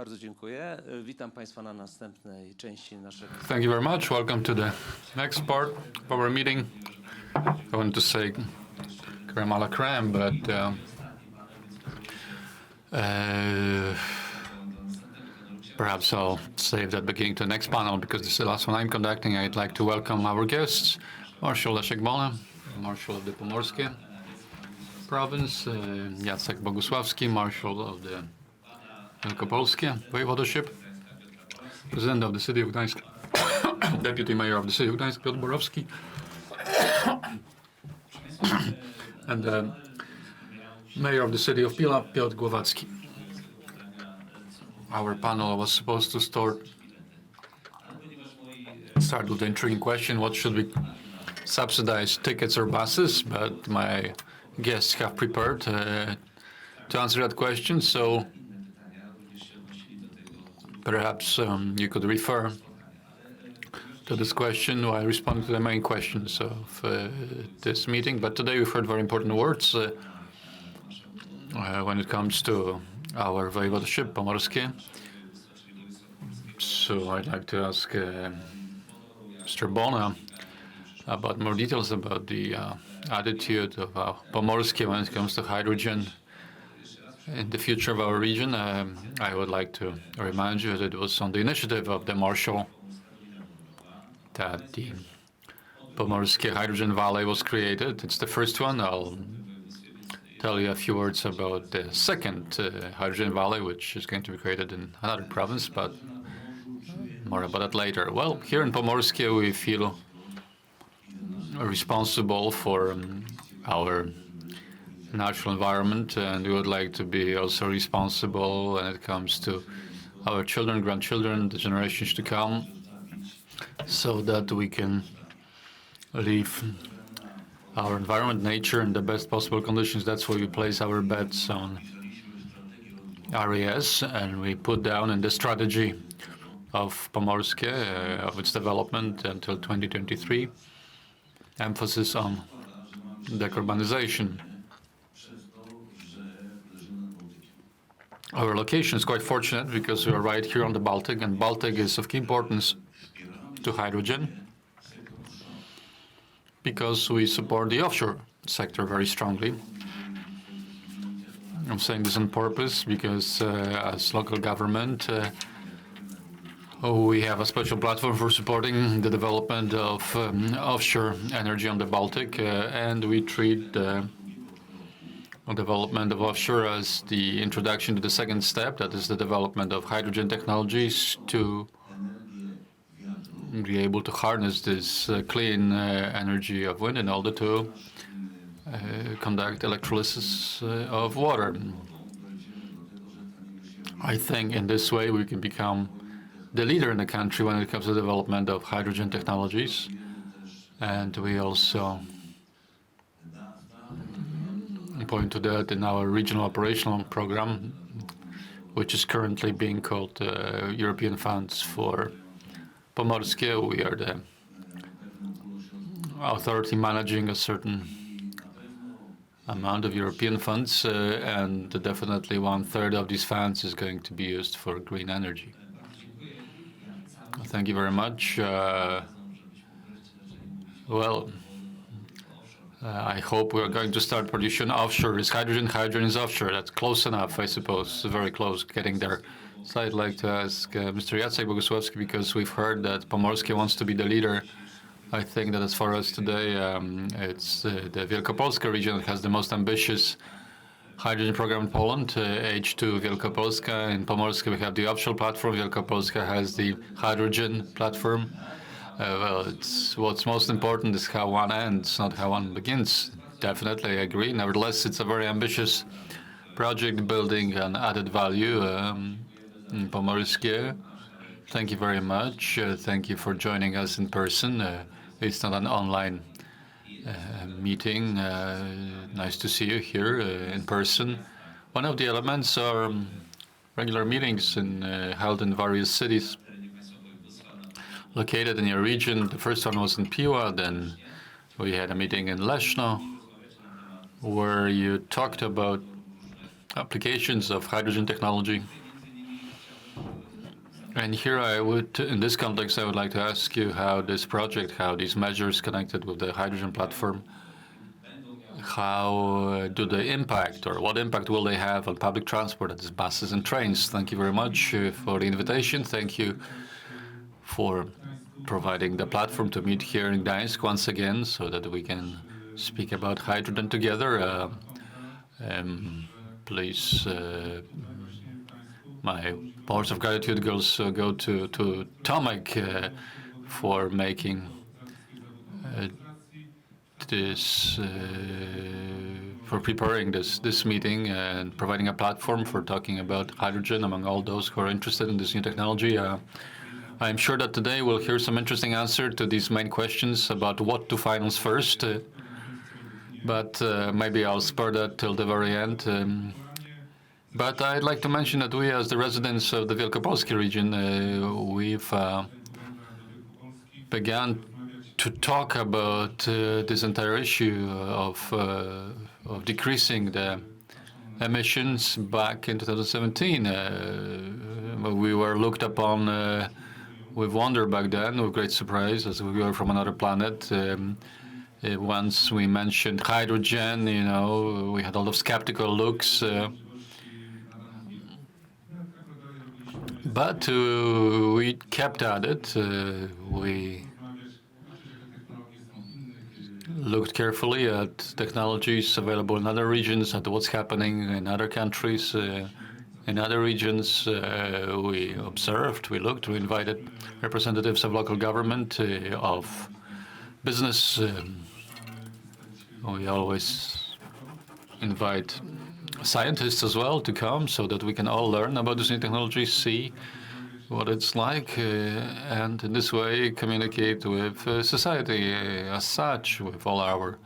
Bardzo dziękuję. Witam Państwa na następnej części naszego... Thank you very much. Welcome to the next part of our meeting. I wanted to say Krem a la creme, but perhaps I'll save that beginning to the next panel because this is the last one I'm conducting. I'd like to welcome our guests, Marshal Leszek Bona, Marshal of the Pomorskie Province, Jacek Bogusławski, Marshal of the Wielkopolskie Voivodeship, President of the City of Gdańsk, Deputy Mayor of the City of Gdańsk, Piotr Borowski, and the Mayor of the City of Pila, Piotr Głowacki. Our panel was supposed to start with the intriguing question, what should we subsidize, tickets or buses? But my guests have prepared to answer that question, so perhaps you could refer to this question while responding to the main questions of this meeting. But today we've heard very important words when it comes to our voivodeship, Pomorskie. So I'd like to ask Mr. Bona about more details about the attitude of Pomorskie when it comes to hydrogen in the future of our region. I would like to remind you that it was on the initiative of the Marshal that the Pomorskie Hydrogen Valley was created. It's the first one. I'll tell you a few words about the second hydrogen valley, which is going to be created in another province, but more about that later. Well, here in Pomorskie, we feel responsible for our natural environment, and we would like to be also responsible when it comes to our children, grandchildren, the generations to come, so that we can leave our environment, nature, in the best possible conditions. That's why we place our bets on RES, and we put down in the strategy of Pomorskie, of its development until 2023, emphasis on decarbonization. Our location is quite fortunate because we are right here on the Baltic, and Baltic is of key importance to hydrogen because we support the offshore sector very strongly. I'm saying this on purpose because as local government, we have a special platform for supporting the development of offshore energy on the Baltic, and we treat the development of offshore as the introduction to the second step, that is the development of hydrogen technologies to be able to harness this clean energy of wind in order to conduct electrolysis of water. I think in this way we can become the leader in the country when it comes to the development of hydrogen technologies. And we also point to that in our regional operational program, which is currently being called European Funds for Pomorskie. We are the authority managing a certain amount of European funds, and definitely 1/3 of these funds is going to be used for green energy. Thank you very much. I hope we are going to start production offshore. Is hydrogen? Hydrogen is offshore. That's close enough, I suppose. Very close, getting there. So I'd like to ask Mr. Jacek Bogusławski, because we've heard that Pomorskie wants to be the leader. I think that as far as today, it's the Wielkopolska region that has the most ambitious hydrogen program in Poland, H2 Wielkopolska. In Pomorskie, we have the offshore platform. Wielkopolska has the hydrogen platform. It's what's most important is how one ends, not how one begins. Definitely, I agree. Nevertheless, it's a very ambitious project building an added value in Pomorskie. Thank you very much. Thank you for joining us in person. It's not an online meeting. Nice to see you here in person. One of the elements are regular meetings held in various cities located in your region. The first one was in Piła, then we had a meeting in Leszno, where you talked about applications of hydrogen technology And here I would, in this context, I would like to ask you how this project, how these measures connected with the hydrogen platform, how do they impact, or what impact will they have on public transport, that is buses and trains? Thank you very much for the invitation. Thank you for providing the platform to meet here in Gdańsk once again so that we can speak about hydrogen together. Please, my words of gratitude go to Tomek for making this, for preparing this meeting and providing a platform for talking about hydrogen among all those who are interested in this new technology. I'm sure that today we'll hear some interesting answer to these main questions about what to finance first, but maybe I'll spare that till the very end. But I'd like to mention that we, as the residents of the Wielkopolski region, we've began to talk about this entire issue of decreasing the emissions back in 2017. We were looked upon with wonder back then, with great surprise, as we were from another planet. Once we mentioned hydrogen, we had a lot of skeptical looks. But we kept at it. We looked carefully at technologies available in other regions, at what's happening in other countries. In other regions, we observed, we looked, we invited representatives of local government, of business. We always invite scientists as well to come so that we can all learn about this new technology, see what it's like, and in this way communicate with society as such, with all our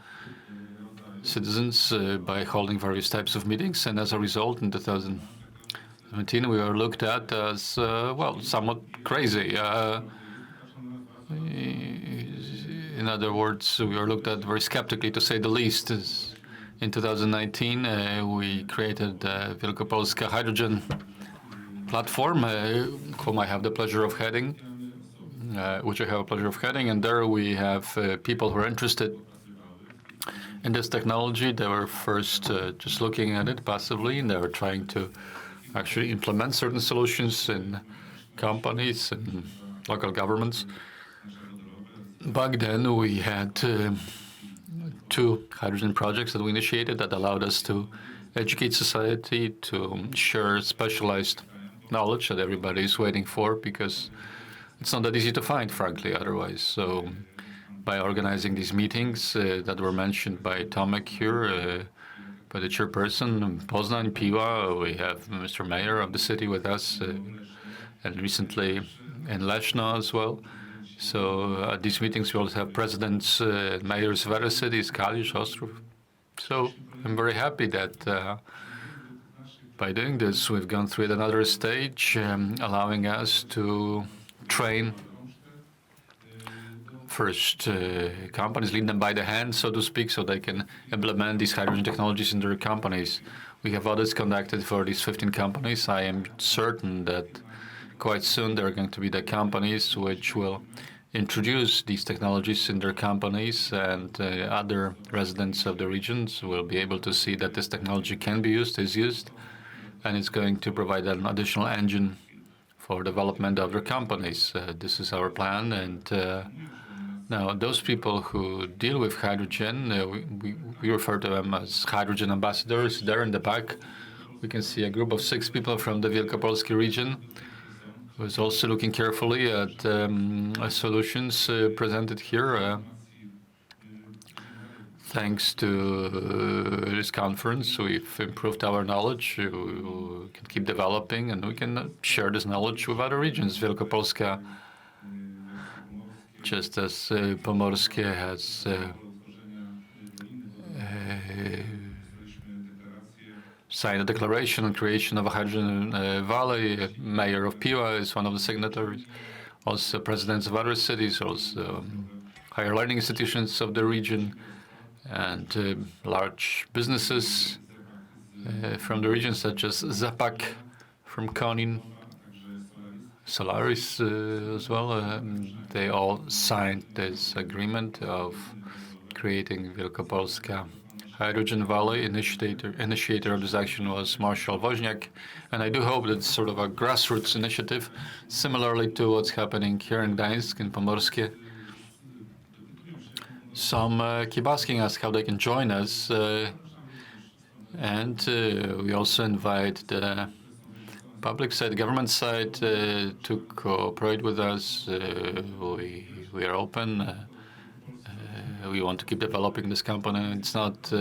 citizens by holding various types of meetings. And as a result, in 2017, we were looked at as, well, somewhat crazy. In other words, we were looked at very skeptically, to say the least. In 2019, we created the Wielkopolska Hydrogen Platform, whom I have the pleasure of heading, which I have a pleasure of heading. And there we have people who are interested in this technology. They were first just looking at it passively, and they were trying to actually implement certain solutions in companies and local governments. Back then, we had two hydrogen projects that we initiated that allowed us to educate society, to share specialized knowledge that everybody is waiting for, because it's not that easy to find, frankly, otherwise. So by organizing these meetings that were mentioned by Tomek here, by the chairperson, Poznań, Piła, we have Mr. Mayor of the city with us, and recently in Leszno as well. So at these meetings, we also have presidents, mayors of other cities, Kalisz, Ostrów. So I'm very happy that by doing this, we've gone through another stage, allowing us to train first companies, lead them by the hand, so to speak, so they can implement these hydrogen technologies in their companies. We have audits conducted for these 15 companies. I am certain that quite soon there are going to be the companies which will introduce these technologies in their companies, and other residents of the regions will be able to see that this technology can be used, is used, and it's going to provide an additional engine for development of their companies. This is our plan, and now those people who deal with hydrogen, we refer to them as hydrogen ambassadors. There in the back, we can see a group of 6 people from the Wielkopolski region, who is also looking carefully at solutions presented here. Thanks to this conference, we've improved our knowledge. We can keep developing, and we can share this knowledge with other regions. Wielkopolska, just as Pomorskie has signed a declaration on creation of a hydrogen valley. Mayor of Piła is one of the signatories. Also, presidents of other cities, also higher learning institutions of the region, and large businesses from the region, such as Zapak from Konin, Solaris as well. They all signed this agreement of creating Wielkopolska Hydrogen Valley. Initiator of this action was Marshal Woźniak, and I do hope that it's sort of a grassroots initiative, similarly to what's happening here in Gdańsk, in Pomorskie. Some keep asking us how they can join us, and we also invite the public side, government side, to cooperate with us. We are open. We want to keep developing this company. It's not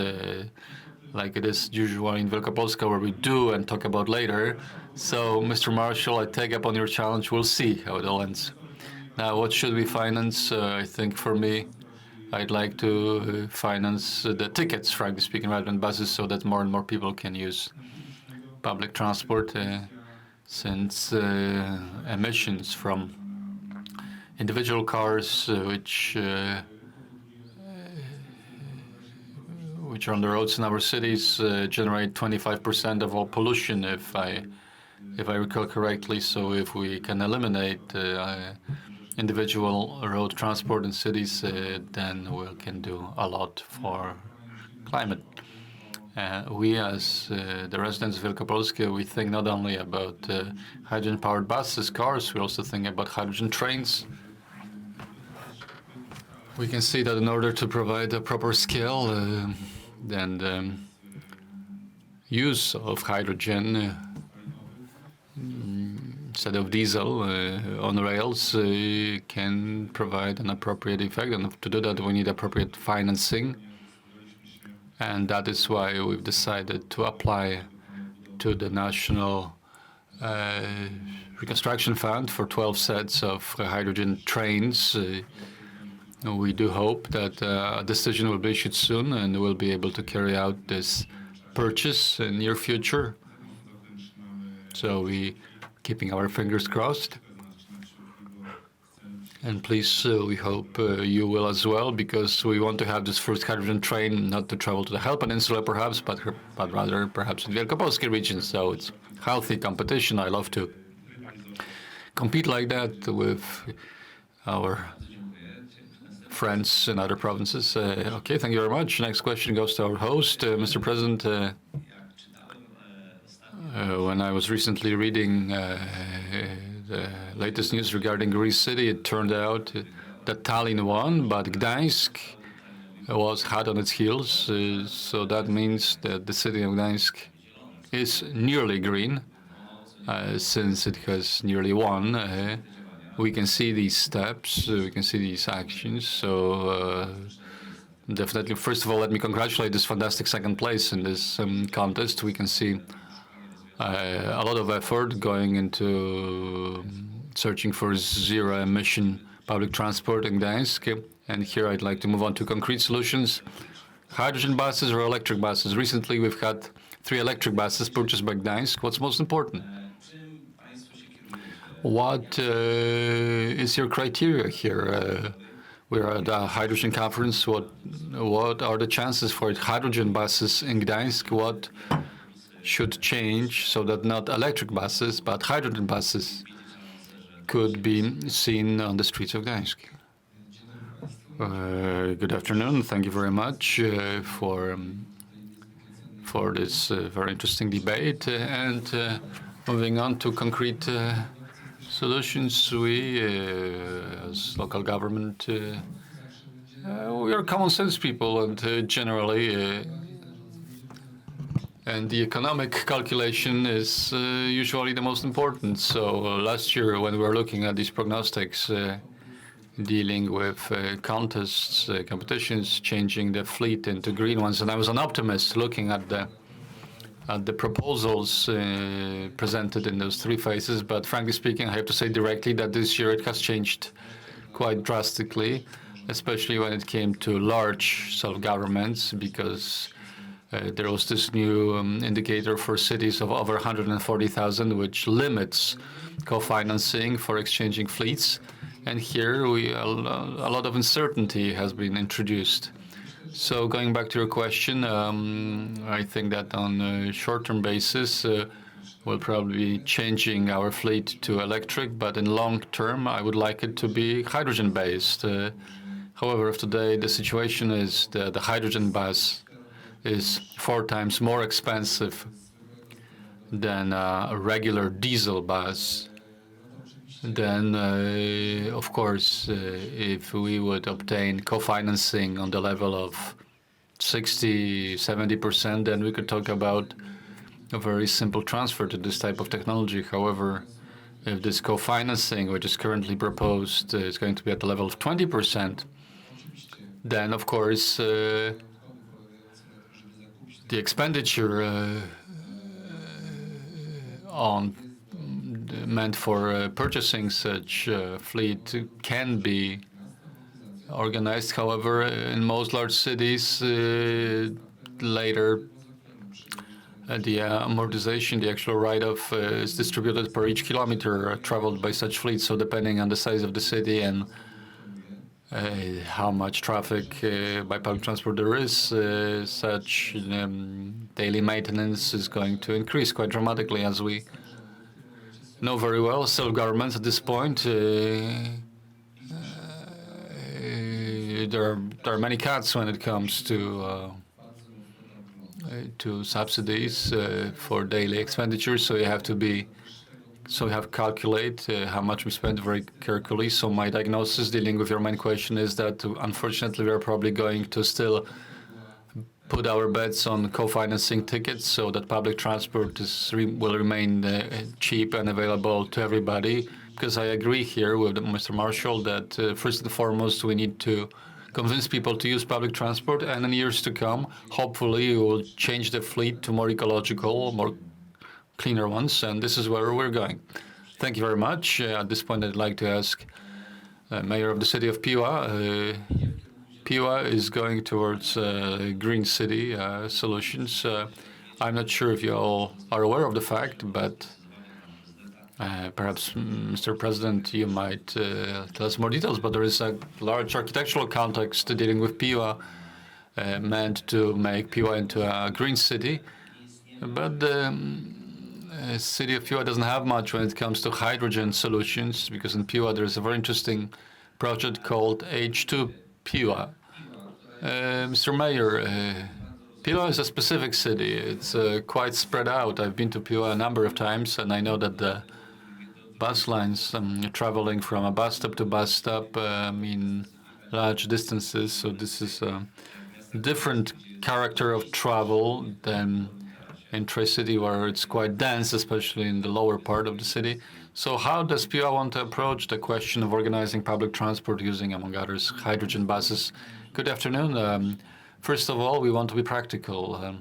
like it is usual in Wielkopolska, where we do and talk about later. So, Mr. Marshall, I take up on your challenge. We'll see how it all ends. Now, what should we finance? I think for me, I'd like to finance the tickets, frankly speaking, rather than buses, so that more and more people can use public transport, since emissions from individual cars, which are on the roads in our cities, generate 25% of all pollution, if I recall correctly. So if we can eliminate individual road transport in cities, then we can do a lot for climate. We, as the residents of Wielkopolska, we think not only about hydrogen-powered buses, cars, we also think about hydrogen trains. We can see that in order to provide a proper scale and use of hydrogen instead of diesel on rails can provide an appropriate effect. And to do that, we need appropriate financing. And that is why we've decided to apply to the National Reconstruction Fund for 12 sets of hydrogen trains. We do hope that a decision will be issued soon, and we'll be able to carry out this purchase in near future. So we keeping our fingers crossed. And please, we hope you will as well, because we want to have this first hydrogen train not to travel to the Hel Peninsula, perhaps, but rather perhaps in the Wielkopolski region. So it's healthy competition. I love to compete like that with our friends in other provinces. Okay, thank you very much. Next question goes to our host. Mr. President, when I was recently reading the latest news regarding Greece City, it turned out that Tallinn won, but Gdańsk was hot on its heels. So that means that the city of Gdańsk is nearly green, since it has nearly won. We can see these steps, we can see these actions. So definitely, first of all, let me congratulate this fantastic second place in this contest. We can see a lot of effort going into searching for zero-emission public transport in Gdańsk. And here I'd like to move on to concrete solutions. Hydrogen buses or electric buses? Recently, we've had 3 electric buses purchased by Gdańsk. What's most important? What is your criteria here? We're at a hydrogen conference. What are the chances for hydrogen buses in Gdańsk? What should change so that not electric buses, but hydrogen buses could be seen on the streets of Gdańsk? Good afternoon. Thank you very much for this very interesting debate. And moving on to concrete solutions, we, as local government, we are common sense people, and generally, and the economic calculation is usually the most important. So last year, when we were looking at these prognostics, dealing with contests, competitions, changing the fleet into green ones, and I was an optimist looking at the proposals presented in those 3 phases. But frankly speaking, I have to say directly that this year it has changed quite drastically, especially when it came to large self-governments, because there was this new indicator for cities of over 140,000, which limits co-financing for exchanging fleets. And here a lot of uncertainty has been introduced. So going back to your question, I think that on a short-term basis, We'll probably be changing our fleet to electric, but in long term, I would like it to be hydrogen-based. However, if today the situation is the hydrogen bus is 4 times more expensive than a regular diesel bus, then, of course, if we would obtain co-financing on the level of 60, 70%, then we could talk about a very simple transfer to this type of technology. However, if this co-financing, which is currently proposed, is going to be at the level of 20%, then, of course, the expenditure meant for purchasing such fleet can be organized. However, in most large cities, later the amortization, the actual write-off, is distributed per each kilometer traveled by such fleet. So depending on the size of the city and how much traffic by public transport there is, such daily maintenance is going to increase quite dramatically, as we know very well. Self-governments at this point, there are many cuts when it comes to subsidies for daily expenditures. So you have to calculate how much we spend very carefully. So my diagnosis, dealing with your main question, is that unfortunately we are probably going to still put our bets on co-financing tickets, so that public transport will remain cheap and available to everybody. Because I agree here with Mr. Marshall that first and foremost we need to convince people to use public transport, and in years to come, hopefully, we will change the fleet to more ecological, more cleaner ones, and this is where we're going. Thank you very much. At this point, I'd like to ask Mayor of the City of Piła. Piła is going towards green city solutions. I'm not sure if you all are aware of the fact, but perhaps, Mr. President, you might tell us more details, but there is a large architectural context dealing with Piła, meant to make Piła into a green city. But the city of Piła doesn't have much when it comes to hydrogen solutions, because in Piła there is a very interesting project called H2 Piła. Mr. Mayor, Piła is a specific city. It's quite spread out. I've been to Piła a number of times, and I know that the bus lines traveling from a bus stop to bus stop mean large distances. So this is a different character of travel than in Tri-City, where it's quite dense, especially in the lower part of the city. So how does Piła want to approach the question of organizing public transport using, among others, hydrogen buses? Good afternoon. First of all, we want to be practical.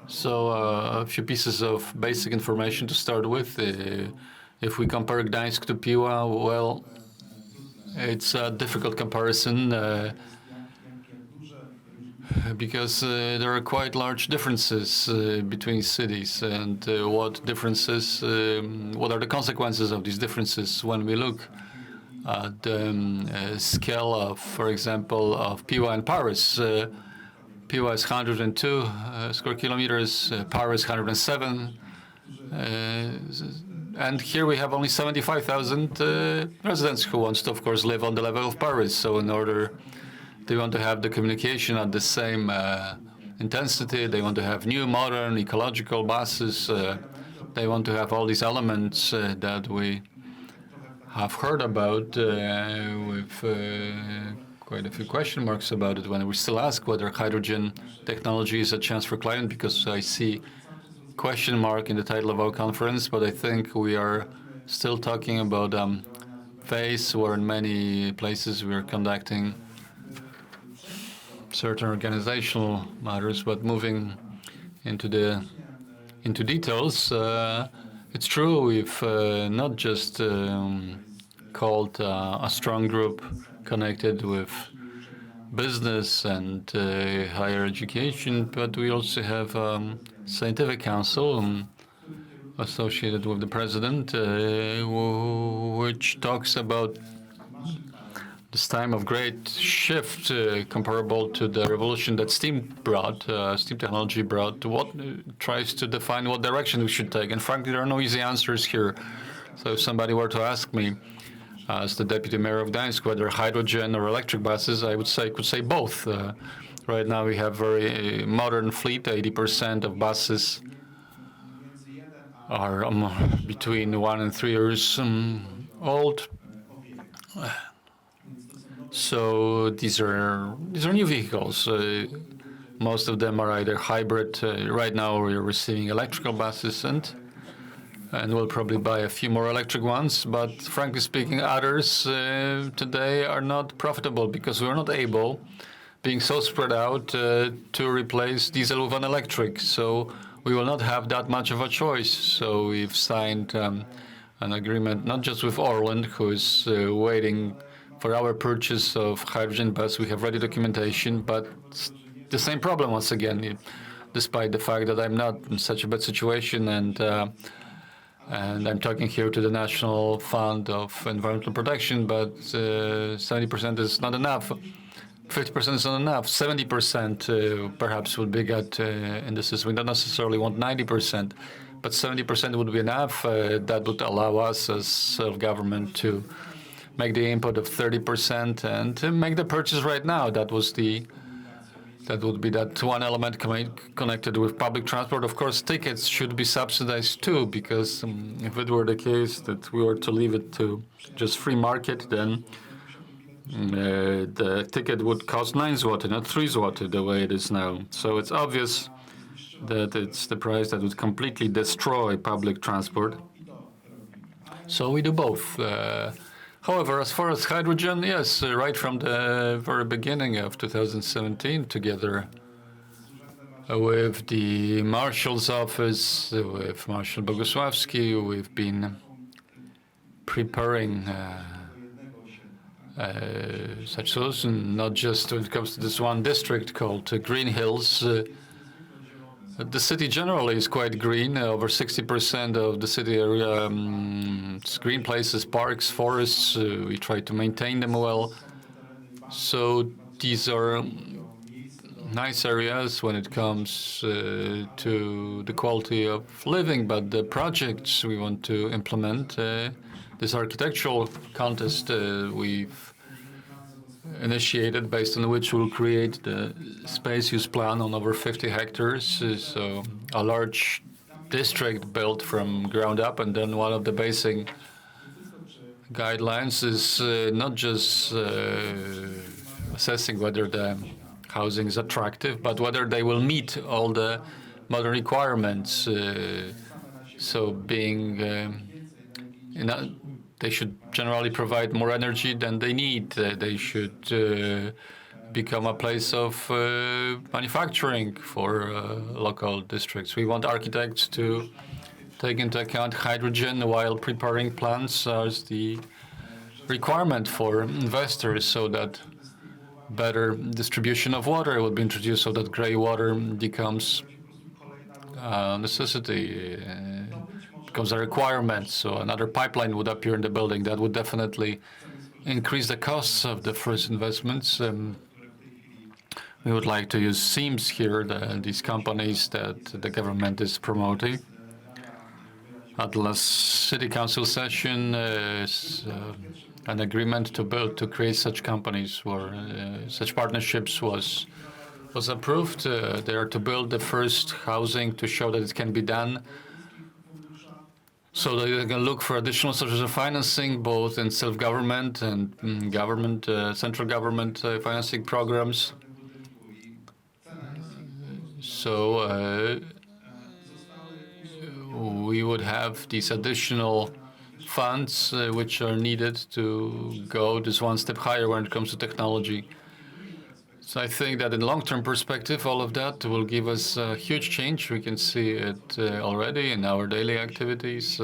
So a few pieces of basic information to start with. If we compare Gdańsk to Piła, well, it's a difficult comparison because there are quite large differences between cities. And what are the consequences of these differences when we look at the scale of, for example, of Piła and Paris? Piła is 102 square kilometers, Paris 107, and here we have only 75,000 residents who want to, of course, live on the level of Paris. So in order, they want to have the communication at the same intensity, they want to have new, modern, ecological buses, they want to have all these elements that we have heard about with quite a few question marks about it when we still ask whether hydrogen technology is a chance for climate, because I see question mark in the title of our conference, but I think we are still talking about phase where in many places we are conducting certain organizational matters, but moving into details, it's true we've not just called a strong group connected with business and higher education, but we also have scientific council associated with the president, which talks about this time of great shift comparable to the revolution that steam technology brought, what tries to define what direction we should take. And frankly, there are no easy answers here. So if somebody were to ask me, as the deputy mayor of Gdańsk, whether hydrogen or electric buses, I could say both. Right now we have very modern fleet. 80% of buses are between 1 and 3 years old. So these are new vehicles. Most of them are either hybrid. Right now we're receiving electrical buses and we'll probably buy a few more electric ones. But frankly speaking, others today are not profitable because we're not able, being so spread out, to replace diesel with an electric. So we will not have that much of a choice. So we've signed an agreement not just with Orlen, who is waiting for our purchase of hydrogen bus. We have ready documentation, but the same problem once again, despite the fact that I'm not in such a bad situation and I'm talking here to the National Fund of Environmental Protection, but 70% is not enough. 50% is not enough. 70% perhaps would be good in the system. We don't necessarily want 90%, but 70% would be enough. That would allow us as self-government to make the input of 30% and to make the purchase right now. That would be that one element connected with public transport. Of course, tickets should be subsidized too, because if it were the case that we were to leave it to just free market, then the ticket would cost 9 zloty, not 3 zloty, the way it is now. So it's obvious that it's the price that would completely destroy public transport. So we do both. However, as far as hydrogen, yes, right from the very beginning of 2017, together with the Marshal's office, with Marshal Bogusławski, we've been preparing such solution, not just when it comes to this one district called Green Hills. The city generally is quite green. Over 60% of the city area is green places, parks, forests. We try to maintain them well. So these are nice areas when it comes to the quality of living. But the projects we want to implement, this architectural contest we've initiated, based on which we'll create the space use plan on over 50 hectares. So a large district built from ground up. And then one of the basic guidelines is not just assessing whether the housing is attractive, but whether they will meet all the modern requirements. So being they should generally provide more energy than they need. They should become a place of manufacturing for local districts. We want architects to take into account hydrogen while preparing plans as the requirement for investors, so that better distribution of water will be introduced, so that gray water becomes a necessity. Becomes a requirement. So another pipeline would appear in the building. That would definitely increase the costs of the first investments. We would like to use SIEMs here, these companies that the government is promoting. At the last city council session, an agreement to create such companies, or such partnerships was approved. They are to build the first housing to show that it can be done, so they can look for additional sources of financing, both in self-government and government, central government financing programs. So we would have these additional funds which are needed to go just one step higher when it comes to technology. So I think that in long-term perspective, all of that will give us a huge change. We can see it already in our daily activities.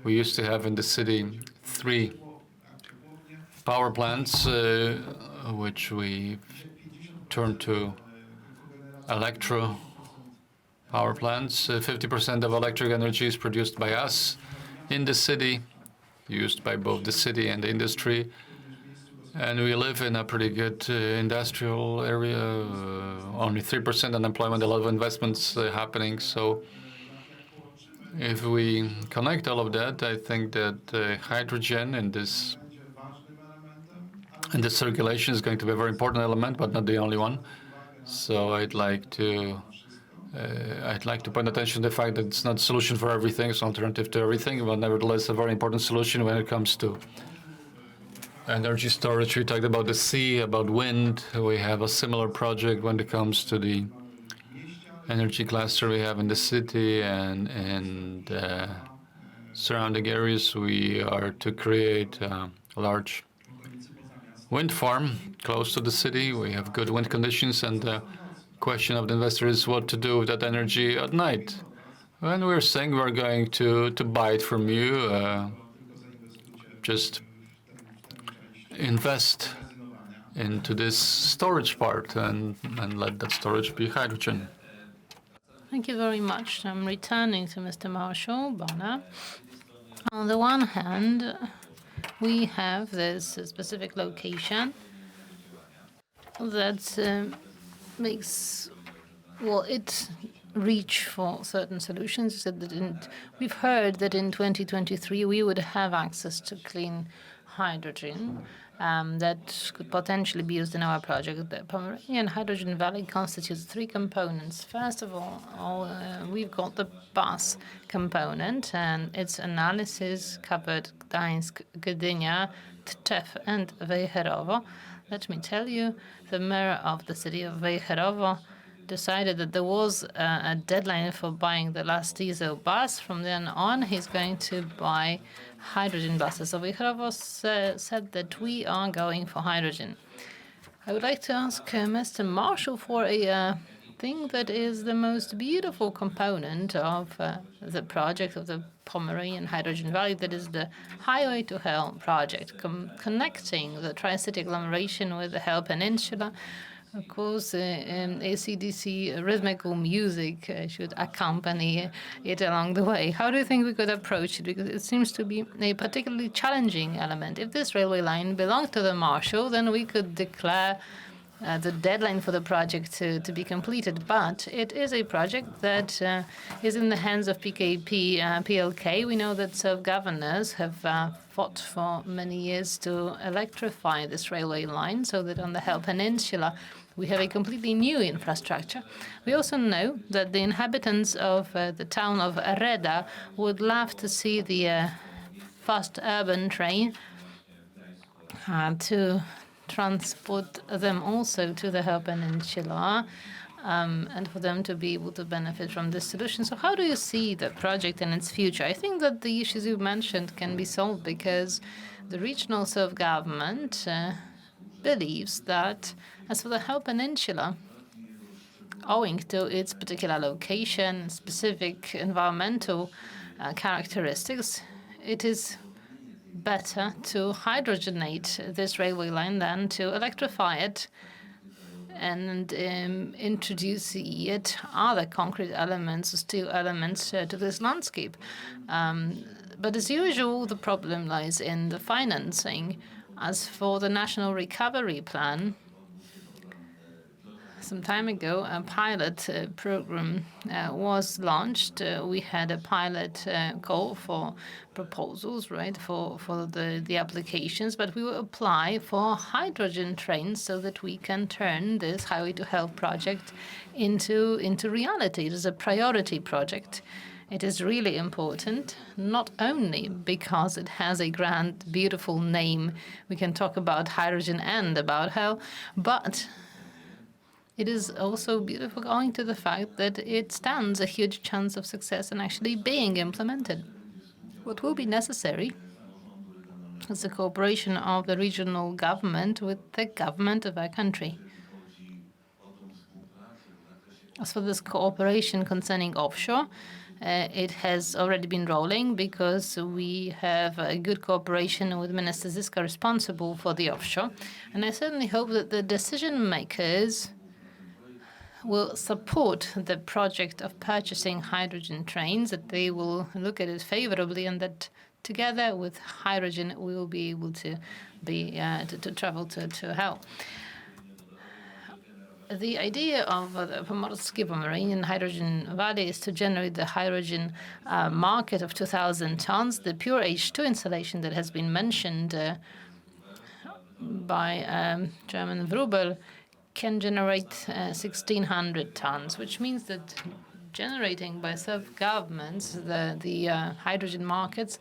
We used to have in the city 3 power plants, which we turned to electro power plants. 50% of electric energy is produced by us in the city, used by both the city and the industry. And we live in a pretty good industrial area, only 3% unemployment, a lot of investments happening. So if we connect all of that, I think that hydrogen in this circulation is going to be a very important element, but not the only one. So I'd like to point attention to the fact that it's not a solution for everything, it's an alternative to everything, but nevertheless a very important solution when it comes to energy storage. We talked about the sea, about wind. We have a similar project when it comes to the energy cluster we have in the city and surrounding areas. We are to create a large wind farm close to the city. We have good wind conditions, and the question of the investor is what to do with that energy at night. And we're saying we're going to buy it from you, just invest into this storage part and let that storage be hydrogen. Thank you very much. I'm returning to Mr. Marshall Bonner. On the one hand, we have this specific location that makes, well, it reach for certain solutions. You said that we've heard that in 2023 we would have access to clean hydrogen that could potentially be used in our project. The Pomeranian Hydrogen Valley constitutes three components. First of all, we've got the bus component, and its analysis covered Gdańsk, Gdynia, Tczew, and Wejherowo. Let me tell you, the mayor of the city of Wejherowo decided that there was a deadline for buying the last diesel bus. From then on, he's going to buy hydrogen buses. So Wejherowo said that we are going for hydrogen. I would like to ask Mr. Marshall for a thing that is the most beautiful component of the project of the Pomeranian Hydrogen Valley, that is the Highway to Hell project, connecting the Tri-City agglomeration with the Hell Peninsula. Of course, AC/DC rhythmical music should accompany it along the way. How do you think we could approach it? Because it seems to be a particularly challenging element. If this railway line belonged to the Marshal, then we could declare the deadline for the project to be completed. But it is a project that is in the hands of PKP PLK. We know that self-governors have fought for many years to electrify this railway line so that on the Hell Peninsula we have a completely new infrastructure. We also know that the inhabitants of the town of Reda would love to see the fast urban train to transport them also to the Hell Peninsula, and for them to be able to benefit from this solution. So how do you see the project and its future? I think that the issues you mentioned can be solved because the regional self-government believes that as for the Hell Peninsula, owing to its particular location, specific environmental characteristics, it is better to hydrogenate this railway line than to electrify it and introduce yet other concrete elements, steel elements to this landscape. But as usual, the problem lies in the financing. As for the National Recovery Plan, some time ago, a pilot program was launched. We had a pilot call for proposals, right, for the applications, but we will apply for hydrogen trains so that we can turn this Highway to Hell project into reality. It is a priority project. It is really important, not only because it has a grand, beautiful name. We can talk about hydrogen and about hell, but it is also beautiful owing to the fact that it stands a huge chance of success in actually being implemented. What will be necessary is the cooperation of the regional government with the government of our country. As for this cooperation concerning offshore, it has already been rolling because we have a good cooperation with Minister Zyska responsible for the offshore. And I certainly hope that the decision makers will support the project of purchasing hydrogen trains, that they will look at it favorably, and that together with hydrogen, we will be able to to travel to hell. The idea of the Pomorski-Pomeranian Hydrogen Valley is to generate the hydrogen market of 2,000 tons. The pure H2 installation that has been mentioned by Chairman Wrubel can generate 1,600 tons, which means that generating by self-governments the hydrogen markets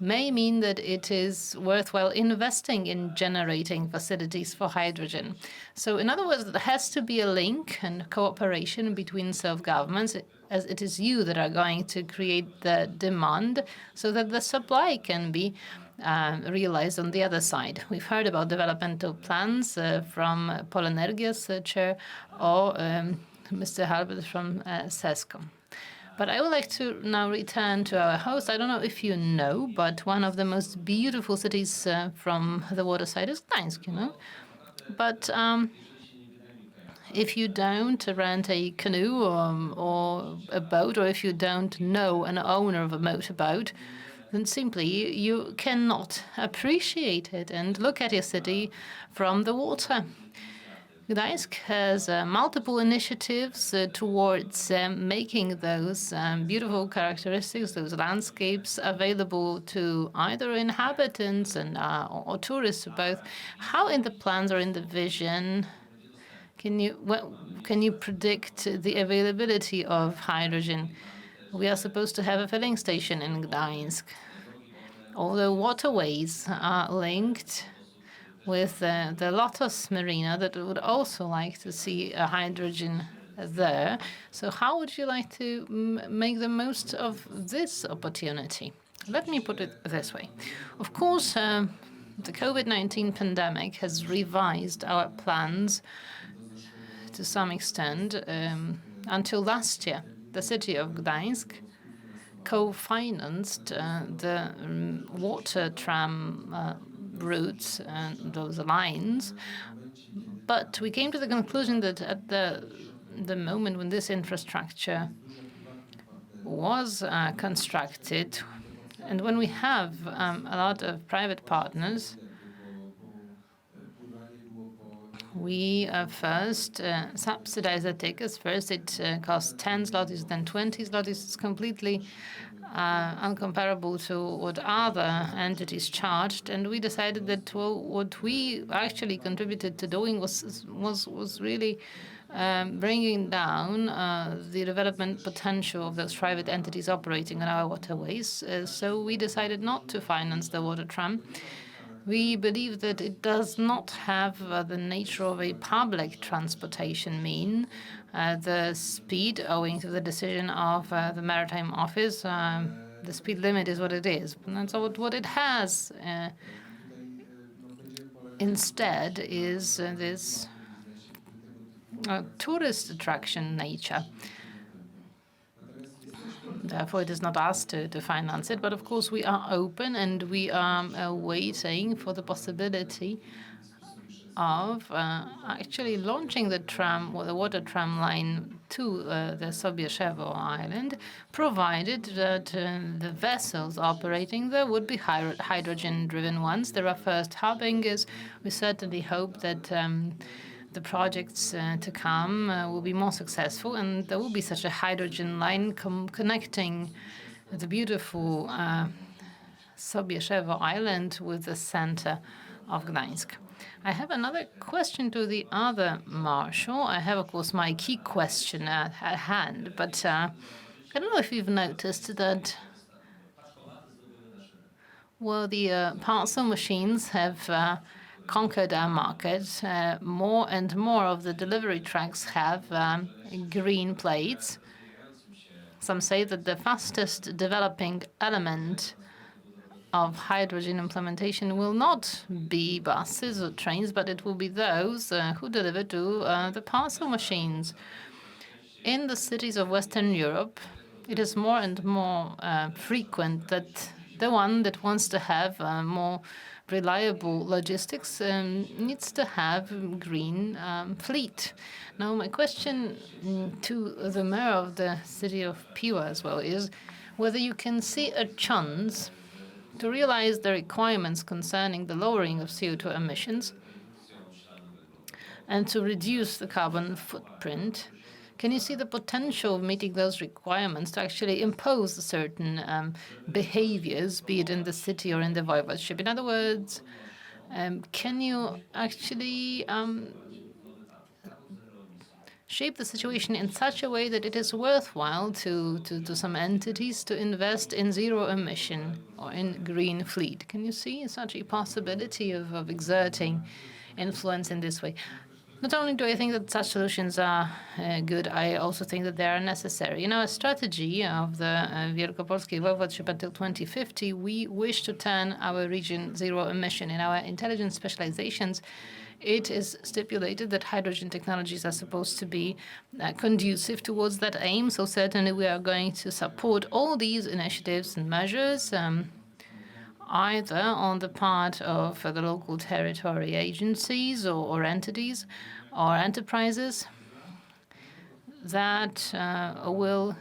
may mean that it is worthwhile investing in generating facilities for hydrogen. So in other words, there has to be a link and cooperation between self-governments, as it is you that are going to create the demand so that the supply can be realized on the other side. We've heard about developmental plans from Polenergia's chair or Mr. Halbert from SESCO. But I would like to now return to our host. I don't know if you know, but one of the most beautiful cities from the water side is Gdańsk, you know. But if you don't rent a canoe or a boat, or if you don't know an owner of a motorboat, then simply you cannot appreciate it and look at your city from the water. Gdańsk has multiple initiatives towards making those beautiful characteristics, those landscapes, available to either inhabitants and or tourists, both. How in the plans or in the vision can you predict the availability of hydrogen? We are supposed to have a filling station in Gdańsk. Although waterways are linked with the Lotos Marina that would also like to see a hydrogen there. So how would you like to make the most of this opportunity? Let me put it this way. Of course, the COVID-19 pandemic has revised our plans to some extent. Until last year, the city of Gdańsk co-financed the water tram routes and those lines. But we came to the conclusion that at the moment when this infrastructure was constructed, and when we have a lot of private partners, we first subsidize the tickets. First, it costs 10 zlotys, then 20 zlotys. It's completely uncomparable to what other entities charged. And we decided that, well, what we actually contributed to doing was really bringing down the development potential of those private entities operating on our waterways. So we decided not to finance the water tram. We believe that it does not have the nature of a public transportation mean. The speed, owing to the decision of the Maritime Office, the speed limit is what it is. And so what it has instead is this tourist attraction nature. Therefore, it is not us to finance it. But of course, we are open and we are waiting for the possibility of actually launching the tram or the water tram line to the Sobieszewo Island, provided that the vessels operating there would be hydrogen-driven ones. There are first hubbing. We certainly hope that the projects to come will be more successful, and there will be such a hydrogen line connecting the beautiful Sobieszewo Island with the center of Gdańsk. I have another question to the other marshal. I have, of course, my key question at hand, but I don't know if you've noticed that, well, the parcel machines have conquered our market. More and more of the delivery trucks have green plates. Some say that the fastest developing element of hydrogen implementation will not be buses or trains, but it will be those who deliver to the parcel machines. In the cities of Western Europe, it is more and more frequent that the one that wants to have more reliable logistics needs to have green fleet. Now, my question to the mayor of the city of Piła as well is whether you can see a chance to realize the requirements concerning the lowering of CO2 emissions and to reduce the carbon footprint, can you see the potential of meeting those requirements to actually impose certain behaviors, be it in the city or in the voivodeship? In other words, can you actually shape the situation in such a way that it is worthwhile to some entities to invest in zero emission or in green fleet? Can you see such a possibility of exerting influence in this way? Not only do I think that such solutions are good, I also think that they are necessary. In our strategy of the Wielkopolskiej Voivodeship until 2050, we wish to turn our region zero emission. In our intelligence specializations, it is stipulated that hydrogen technologies are supposed to be conducive towards that aim. So certainly we are going to support all these initiatives and measures, either on the part of the local territory agencies or entities or enterprises that will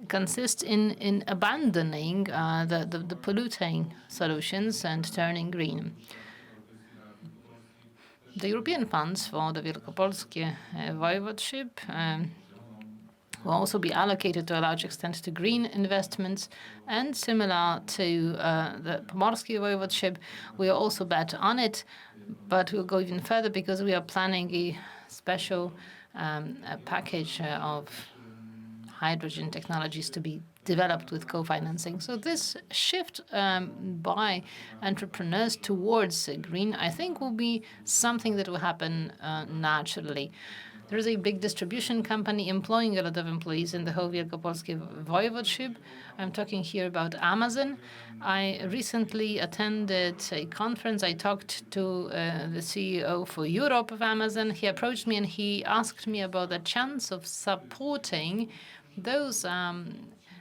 consist in abandoning the polluting solutions and turning green. The European funds for the Wielkopolskie Voivodeship will also be allocated to a large extent to green investments, and similar to the Pomorskie Voivodeship, we will also bet on it, but we'll go even further because we are planning a special package of hydrogen technologies to be developed with co-financing. So this shift by entrepreneurs towards green, I think, will be something that will happen naturally. There is a big distribution company employing a lot of employees in the whole Wielkopolskie Voivodeship. I'm talking here about Amazon. I recently attended a conference. I talked to the CEO for Europe of Amazon. He approached me and he asked me about the chance of supporting those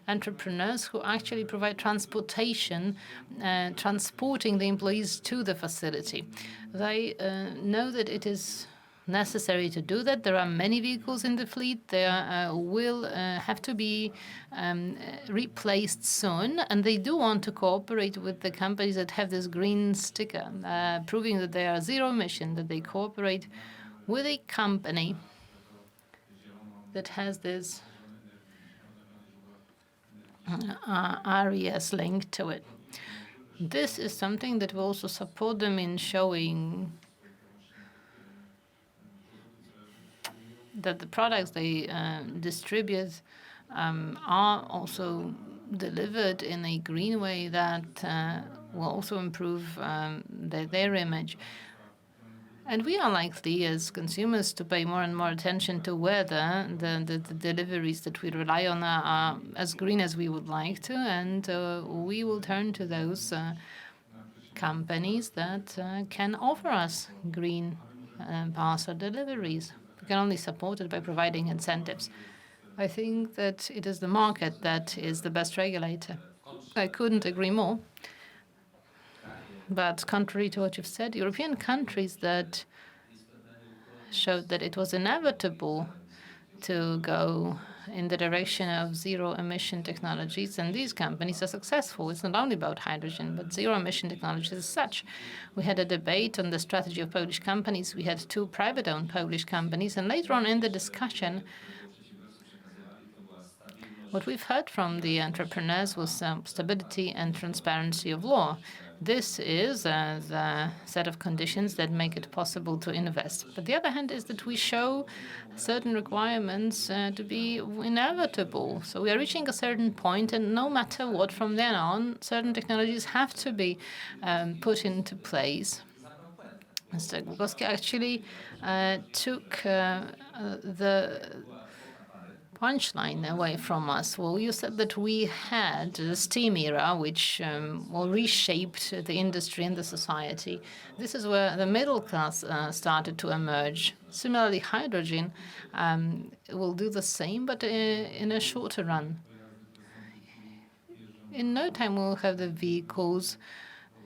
entrepreneurs who actually provide transportation, transporting the employees to the facility. They know that it is necessary to do that. There are many vehicles in the fleet. They will have to be replaced soon, and they do want to cooperate with the companies that have this green sticker, proving that they are zero emission, that they cooperate with a company that has this RES link to it. This is something that will also support them in showing that the products they distribute are also delivered in a green way that will also improve their image. And we are likely, as consumers, to pay more and more attention to whether the deliveries that we rely on are as green as we would like to, and we will turn to those companies that can offer us green parcel deliveries. We can only support it by providing incentives. I think that it is the market that is the best regulator. I couldn't agree more. But contrary to what you've said, European countries that showed that it was inevitable to go in the direction of zero-emission technologies, and these companies are successful. It's not only about hydrogen, but zero-emission technologies as such. We had a debate on the strategy of Polish companies. We had two private-owned Polish companies, and later on in the discussion, what we've heard from the entrepreneurs was stability and transparency of law. This is the set of conditions that make it possible to invest. But the other hand is that we show certain requirements to be inevitable. So we are reaching a certain point, and no matter what, from then on, certain technologies have to be put into place. Mr. Głogowski actually took the punchline away from us. Well, you said that we had the steam era, which reshaped the industry and the society. This is where the middle class started to emerge. Similarly, hydrogen will do the same, but in a shorter run. In no time, we'll have the vehicles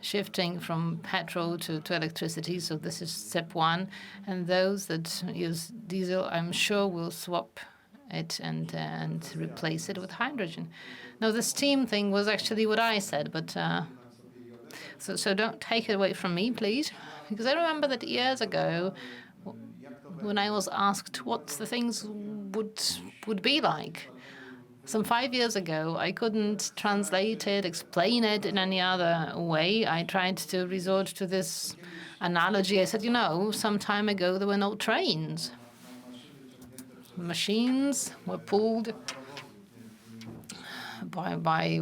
shifting from petrol to electricity. So this is step one. And those that use diesel, I'm sure, will swap it and replace it with hydrogen. Now, the steam thing was actually what I said, but so don't take it away from me, please, because I remember that years ago, when I was asked what the things would be like. Some 5 years ago, I couldn't translate it, explain it in any other way. I tried to resort to this analogy. I said, some time ago there were no trains. Machines were pulled by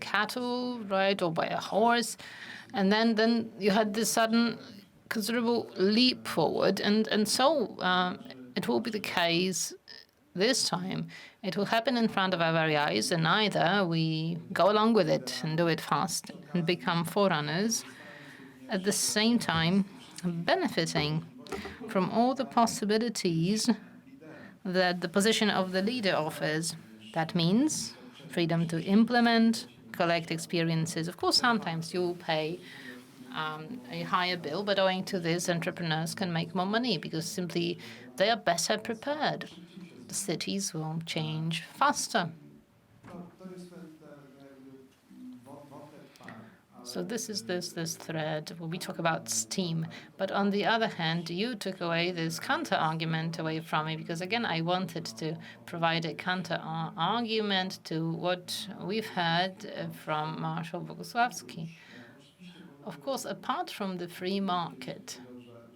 cattle, right, or by a horse, and then you had this sudden considerable leap forward, and so it will be the case this time. It will happen in front of our very eyes, and either we go along with it and do it fast and become forerunners, at the same time benefiting from all the possibilities that the position of the leader offers. That means freedom to implement, collect experiences. Of course, sometimes you'll pay a higher bill, but owing to this, entrepreneurs can make more money because simply they are better prepared. The cities will change faster. So this is this thread where we talk about steam. But on the other hand, you took away this counter-argument away from me, because again, I wanted to provide a counter-argument to what we've heard from Marshal Bogusławski. Of course, apart from the free market,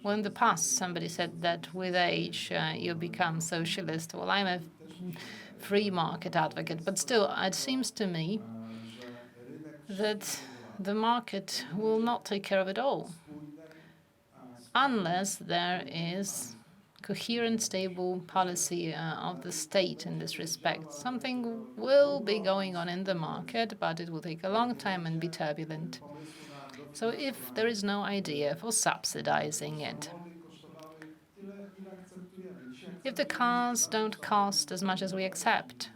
well, in the past, somebody said that with age, you become socialist. Well, I'm a free market advocate, but still, it seems to me that the market will not take care of it all unless there is coherent, stable policy of the state in this respect. Something will be going on in the market, but it will take a long time and be turbulent. So if there is no idea for subsidizing it, if the cars don't cost as much as we accept,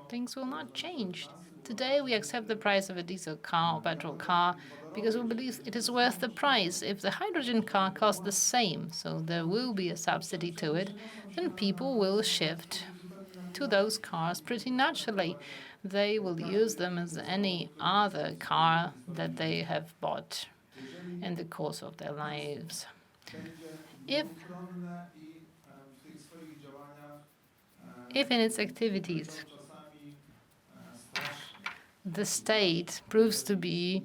things will not change. Today, we accept the price of a diesel car or petrol car because we believe it is worth the price. If the hydrogen car costs the same, so there will be a subsidy to it, then people will shift to those cars pretty naturally. They will use them as any other car that they have bought in the course of their lives. If in its activities the state proves to be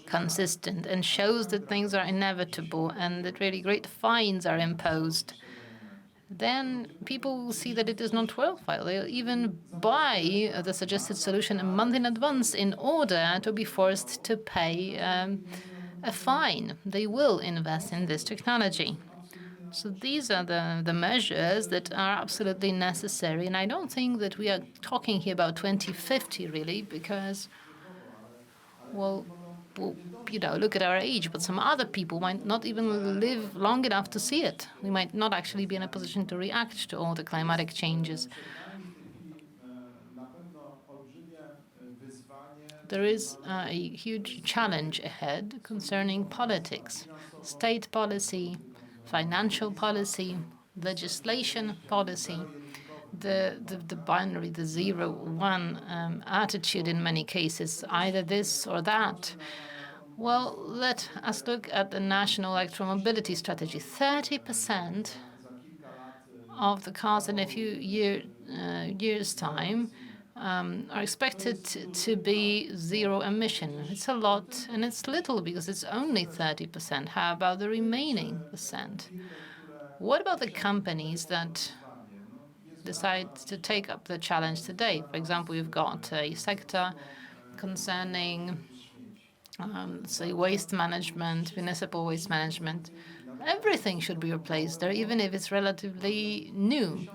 consistent and shows that things are inevitable and that really great fines are imposed, then people will see that it is not worthwhile. They'll even buy the suggested solution a month in advance in order to be forced to pay a fine. They will invest in this technology. So these are the measures that are absolutely necessary. And I don't think that we are talking here about 2050, really, because, well, look at our age, but some other people might not even live long enough to see it. We might not actually be in a position to react to all the climatic changes. There is a huge challenge ahead concerning politics, state policy, financial policy, legislation policy, the binary, the 0-1 attitude in many cases, either this or that. Well, let us look at the national electromobility strategy. 30% of the cars in a few years' time are expected to be zero emission. It's a lot, and it's little because it's only 30%. How about the remaining percent? What about the companies that decide to take up the challenge today? For example, you've got a sector concerning, say, waste management, municipal waste management. Everything should be replaced there, even if it's relatively new,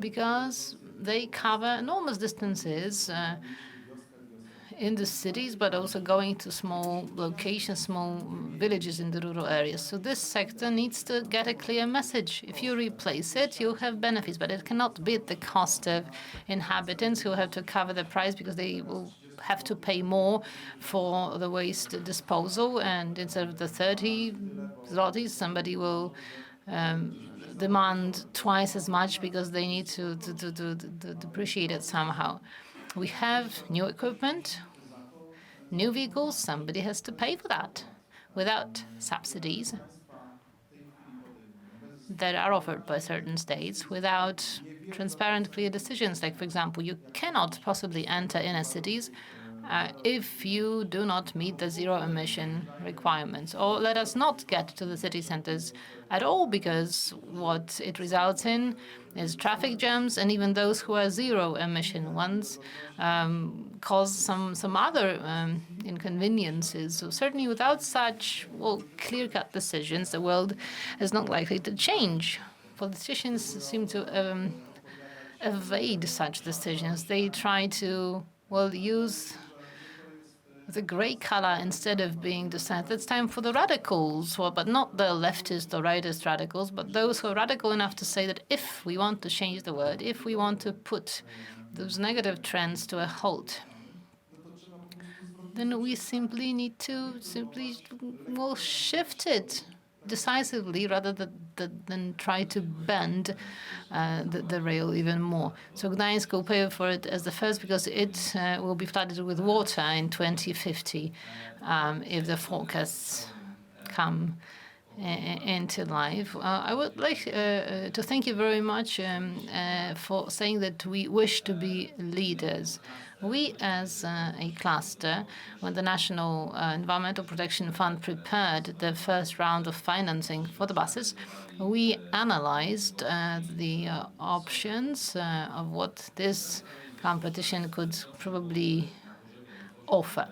because they cover enormous distances in the cities, but also going to small locations, small villages in the rural areas. So this sector needs to get a clear message. If you replace it, you'll have benefits, but it cannot be at the cost of inhabitants who have to cover the price because they will have to pay more for the waste disposal. And instead of the 30 zlotys, somebody will demand twice as much because they need to depreciate it somehow. We have new equipment, new vehicles, somebody has to pay for that without subsidies that are offered by certain states, without transparent, clear decisions. Like, for example, you cannot possibly enter inner cities if you do not meet the zero-emission requirements. Or let us not get to the city centers at all, because what it results in is traffic jams, and even those who are zero-emission ones cause some other inconveniences. So certainly without such, clear-cut decisions, the world is not likely to change. Politicians seem to evade such decisions. They try to, use the gray color instead of being the center. It's time for the radicals, but not the leftist or rightist radicals, but those who are radical enough to say that if we want to change the world, if we want to put those negative trends to a halt, then we simply need to shift it decisively rather than try to bend the rail even more. So Gdańsk will pay for it as the first because it will be flooded with water in 2050 if the forecasts come into life. I would like to thank you very much for saying that we wish to be leaders. We, as a cluster, when the National Environmental Protection Fund prepared the first round of financing for the buses, we analyzed the options of what this competition could probably offer.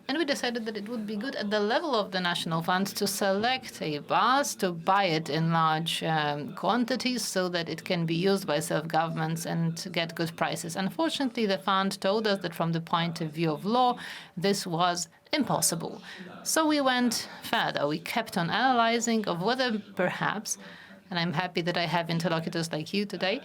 And we decided that it would be good at the level of the national fund to select a bus, to buy it in large quantities so that it can be used by self-governments and to get good prices. Unfortunately, the fund told us that from the point of view of law, this was impossible. So we went further. We kept on analyzing of whether perhaps, and I'm happy that I have interlocutors like you today,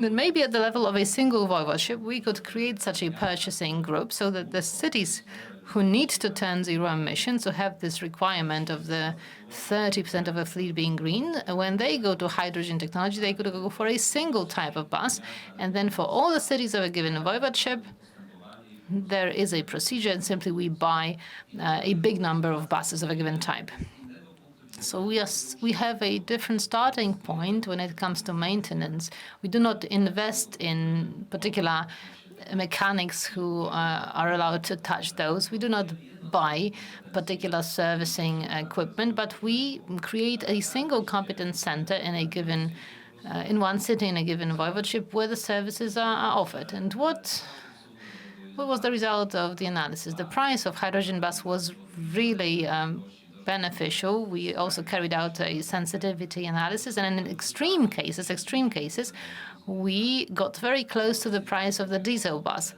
that maybe at the level of a single voivodeship, we could create such a purchasing group so that the cities who need to turn zero emissions, who have this requirement of the 30% of the fleet being green, when they go to hydrogen technology, they could go for a single type of bus. And then for all the cities of a given voivodeship, there is a procedure, and simply we buy a big number of buses of a given type. So we have a different starting point when it comes to maintenance. We do not invest in particular mechanics who are allowed to touch those. We do not buy particular servicing equipment, but we create a single competence center in a given, in one city in a given voivodeship where the services are offered. And what was the result of the analysis? The price of hydrogen bus was really beneficial. We also carried out a sensitivity analysis, and in extreme cases, we got very close to the price of the diesel bus.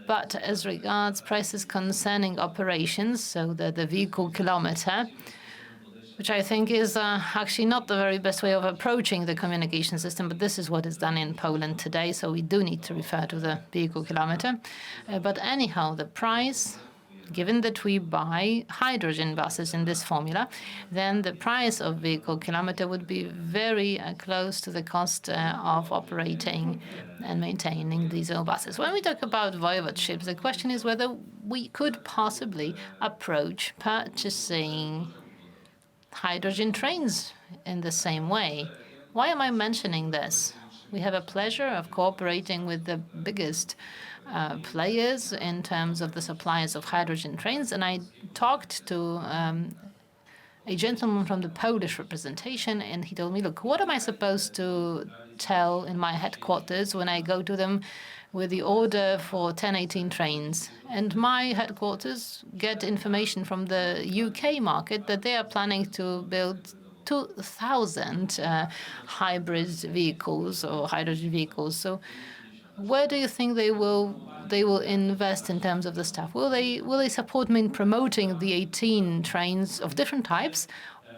But as regards prices concerning operations, so the vehicle kilometer, which I think is actually not the very best way of approaching the communication system, but this is what is done in Poland today, so we do need to refer to the vehicle kilometer. But anyhow, the price, given that we buy hydrogen buses in this formula, then the price of vehicle kilometer would be very close to the cost of operating and maintaining diesel buses. When we talk about voivodeships, the question is whether we could possibly approach purchasing hydrogen trains in the same way. Why am I mentioning this? We have a pleasure of cooperating with the biggest players in terms of the suppliers of hydrogen trains. And I talked to a gentleman from the Polish representation, and he told me, look, what am I supposed to tell in my headquarters when I go to them with the order for 1018 trains? And my headquarters get information from the UK market that they are planning to build 2,000 hybrid vehicles or hydrogen vehicles. So where do you think they will invest in terms of the staff? Will they support me in promoting the 18 trains of different types?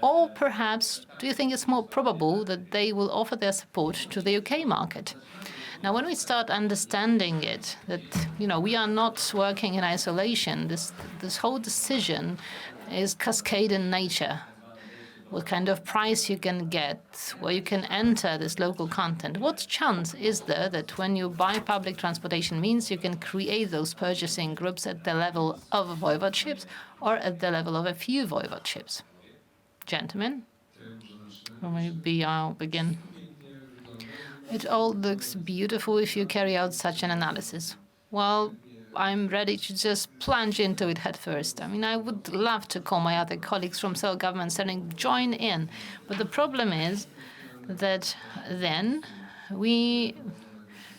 Or perhaps do you think it's more probable that they will offer their support to the UK market? Now, when we start understanding it, that we are not working in isolation, this whole decision is cascade in nature. what kind of price you can get, where you can enter this local content. What chance is there that when you buy public transportation means you can create those purchasing groups at the level of voivodeships or at the level of a few voivodeships? Gentlemen, maybe I'll begin. It all looks beautiful if you carry out such an analysis. Well, I'm ready to just plunge into it head first. I mean, I would love to call my other colleagues from self-government saying, join in. But the problem is that then we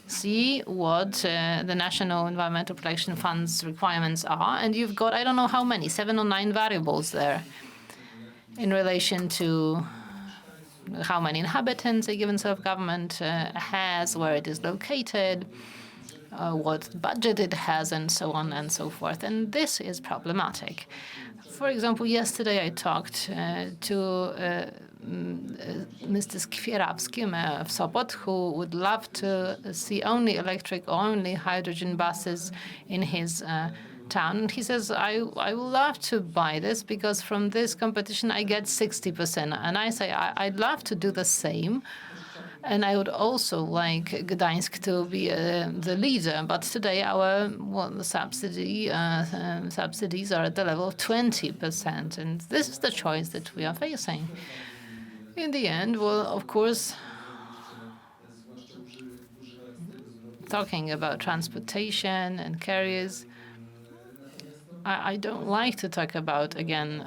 see what the National Environmental Protection Fund's requirements are, and you've got, I don't know how many, 7 or 9 variables there in relation to how many inhabitants a given self-government has, where it is located, what budget it has, and so on and so forth. And this is problematic. For example, yesterday I talked to Mr. Skwierawski, mayor of Sopot, who would love to see only electric or only hydrogen buses in his town. And he says, I would love to buy this because from this competition I get 60%. And I say, I'd love to do the same. And I would also like Gdańsk to be the leader. But today our subsidies are at the level of 20%. And this is the choice that we are facing. In the end, well, of course, talking about transportation and carriers, I don't like to talk about, again,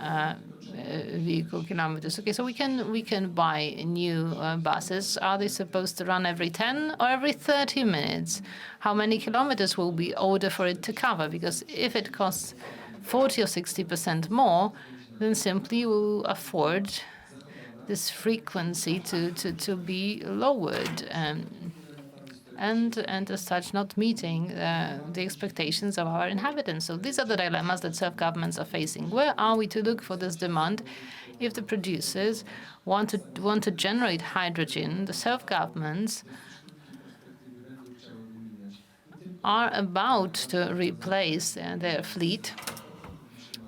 vehicle kilometers. Okay, so we can buy new buses. Are they supposed to run every 10 or every 30 minutes? How many kilometers will be order for it to cover? Because if it costs 40 or 60% more, then simply we'll afford this frequency to be lowered. And as such, not meeting the expectations of our inhabitants. So these are the dilemmas that self-governments are facing. Where are we to look for this demand? If the producers want to generate hydrogen, the self-governments are about to replace their fleet,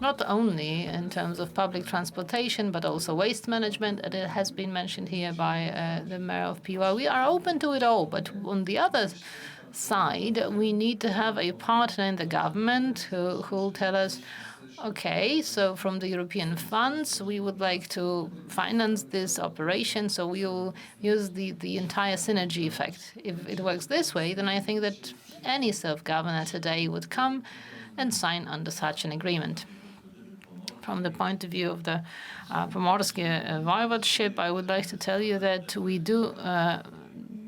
not only in terms of public transportation, but also waste management. And it has been mentioned here by the mayor of Piła. We are open to it all, but on the other side, we need to have a partner in the government who will tell us, okay, so from the European funds, we would like to finance this operation, so we will use the entire synergy effect. If it works this way, then I think that any self-governor today would come and sign under such an agreement. From the point of view of the Pomorskie voivodeship, I would like to tell you that we do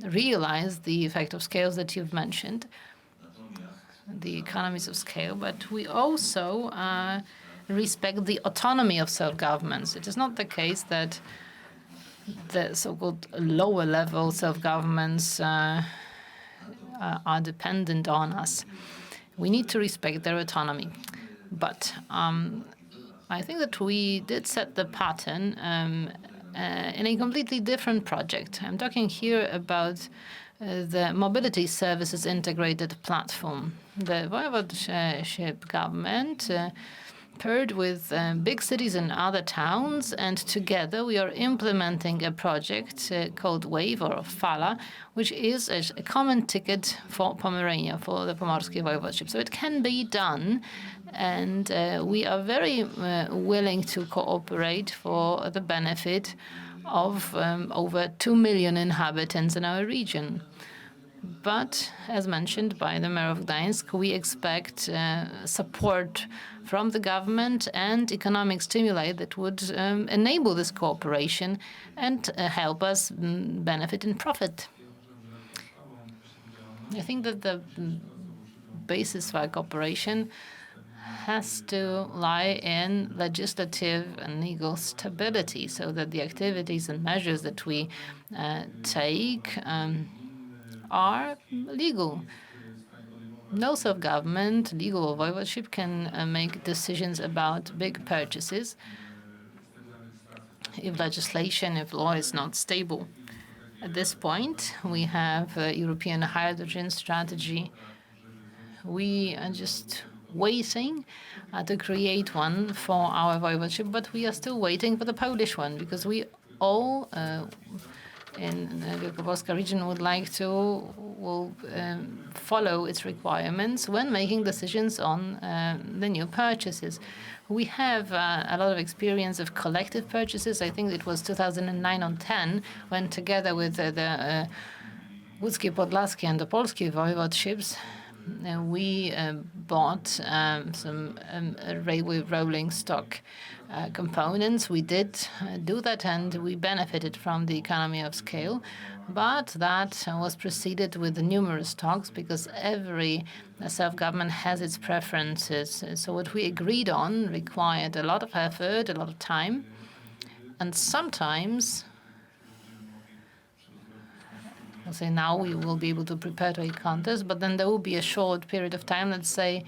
realize the effect of scales that you've mentioned, the economies of scale, but we also respect the autonomy of self-governments. It is not the case that the so-called lower-level self-governments are dependent on us. We need to respect their autonomy. But I think that we did set the pattern in a completely different project. I'm talking here about the mobility services integrated platform. The voivodeship government paired with big cities and other towns, and together we are implementing a project called WAVE or FALA, which is a common ticket for Pomerania, for the Pomorskie voivodeship. So it can be done, and we are very willing to cooperate for the benefit of over 2 million inhabitants in our region. But, as mentioned by the mayor of Gdańsk, we expect support from the government and economic stimuli that would enable this cooperation and help us benefit and profit. I think that the basis for our cooperation has to lie in legislative and legal stability, so that the activities and measures that we take are legal. No self-government, legal or voivodeship, can make decisions about big purchases if legislation, if law is not stable. At this point, we have a European hydrogen strategy. We just waiting to create one for our voivodeship, but we are still waiting for the Polish one because we all in the Wielkopolska region would like to follow its requirements when making decisions on the new purchases. We have a lot of experience of collective purchases. I think it was 2009 or 10 when together with the Łódzkie, Podlaskie and the Polskie voivodeships, we bought some railway rolling stock components. We did do that, and we benefited from the economy of scale. But that was preceded with numerous talks because every self-government has its preferences. So what we agreed on required a lot of effort, a lot of time, and sometimes I'll say now we will be able to prepare to a contest, but then there will be a short period of time, let's say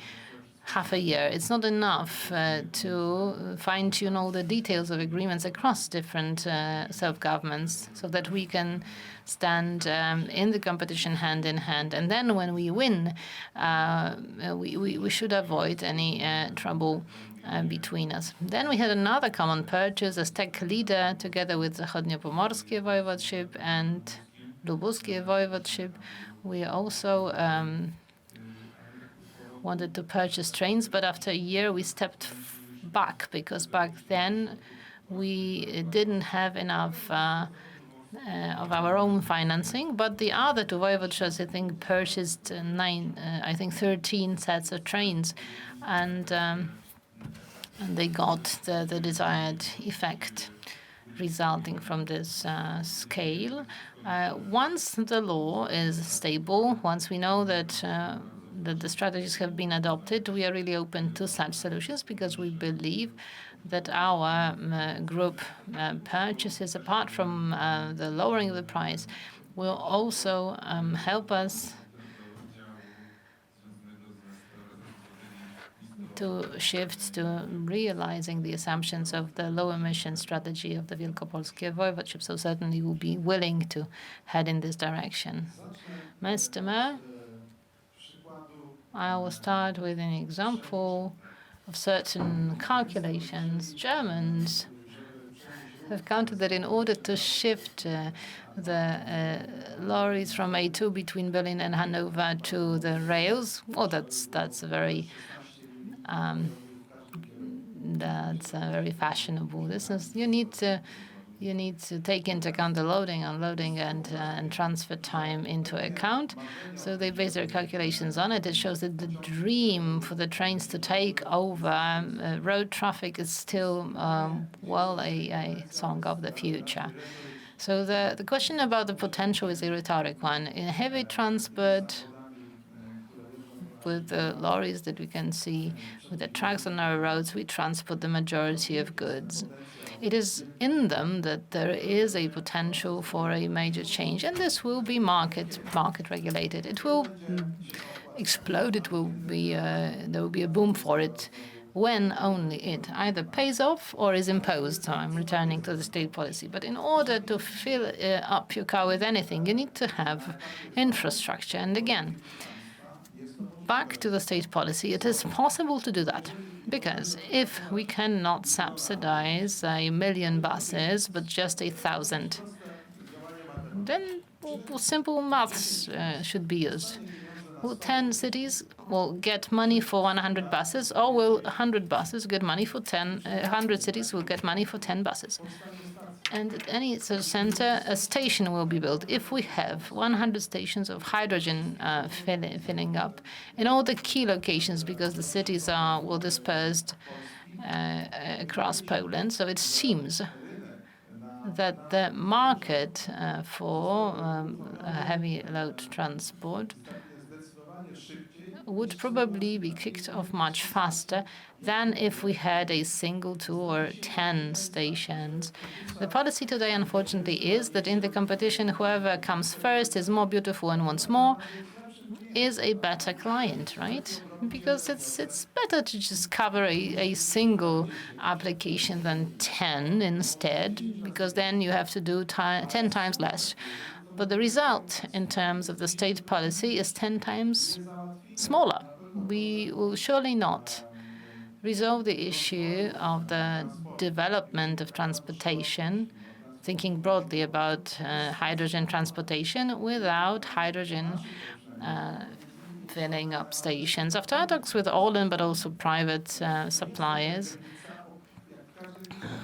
half a year. It's not enough to fine-tune all the details of agreements across different self-governments so that we can stand in the competition hand in hand. And then when we win, we should avoid any trouble between us. Then we had another common purchase as tech leader together with the Zachodniopomorskie Voivodeship and Lubuskie Voivodeship. We also wanted to purchase trains, but after a year we stepped back because back then we didn't have enough of our own financing. But the other two voivodeships, I think, purchased 13 sets of trains, and they got the desired effect resulting from this scale. Once the law is stable, once we know that the strategies have been adopted, we are really open to such solutions because we believe that our group purchases, apart from the lowering of the price, will also help us to shift to realizing the assumptions of the low emission strategy of the Wielkopolskie Voivodeship. So certainly we'll be willing to head in this direction. Mr. Mayor, I will start with an example of certain calculations. Germans have counted that in order to shift the lorries from A2 between Berlin and Hanover to the rails, well, that's a very fashionable business. You need to take into account the loading, unloading, and transfer time into account. So they base their calculations on it. It shows that the dream for the trains to take over road traffic is still, a song of the future. So the question about the potential is a rhetoric one. In heavy transport, with the lorries that we can see, with the trucks on our roads, we transport the majority of goods. It is in them that there is a potential for a major change, and this will be market regulated. It will explode. It will be there will be a boom for it when only it either pays off or is imposed. So I'm returning to the state policy. But in order to fill up your car with anything, you need to have infrastructure. And again, back to the state policy, it is possible to do that. Because if we cannot subsidize 1 million buses, but just 1,000, then simple maths should be used. Will 10 cities get money for 100 buses, or will 100 buses get money for 10? 100 cities will get money for 10 buses. And at any sort of center, a station will be built. If we have 100 stations of hydrogen filling up in all the key locations, because the cities are dispersed across Poland, so it seems that the market for heavy load transport would probably be kicked off much faster than if we had a single, 2, or 10 stations. The policy today, unfortunately, is that in the competition, whoever comes first is more beautiful and wants more, is a better client, right? Because it's better to just cover a single application than 10 instead, because then you have to do 10 times less. But the result in terms of the state policy is 10 times smaller, we will surely not resolve the issue of the development of transportation, thinking broadly about hydrogen transportation, without hydrogen filling up stations. After our talks with Orlen, but also private suppliers,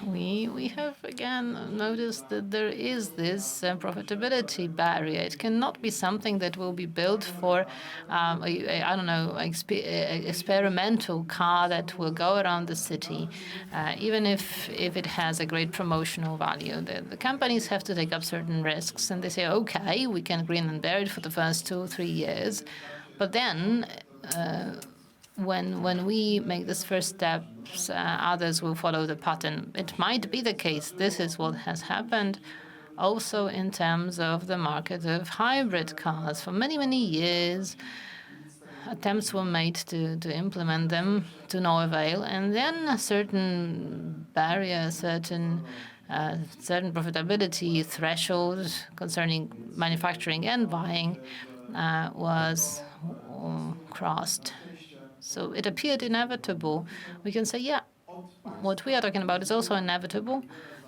we have again noticed that there is this profitability barrier. It cannot be something that will be built for, I don't know, experimental car that will go around the city, even if it has a great promotional value. The companies have to take up certain risks, and they say, okay, we can grin and bear it for the first 2 or 3 years, but then when we make this first steps, others will follow the pattern. It might be the case. This is what has happened also in terms of the market of hybrid cars. For many, many years, attempts were made to implement them to no avail. And then a certain barrier, certain profitability threshold concerning manufacturing and buying was crossed. So it appeared inevitable. We can say, yeah, what we are talking about is also inevitable,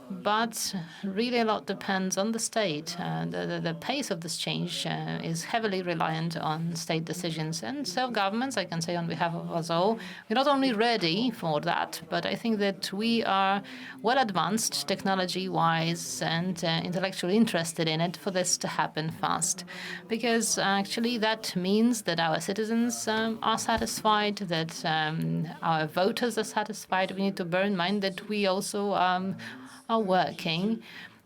but really a lot depends on the state. The pace of this change is heavily reliant on state decisions and self-governments. I can say on behalf of us all, we're not only ready for that, but I think that we are well advanced technology-wise and intellectually interested in it for this to happen fast. Because actually that means that our citizens are satisfied, that our voters are satisfied. We need to bear in mind that we also are working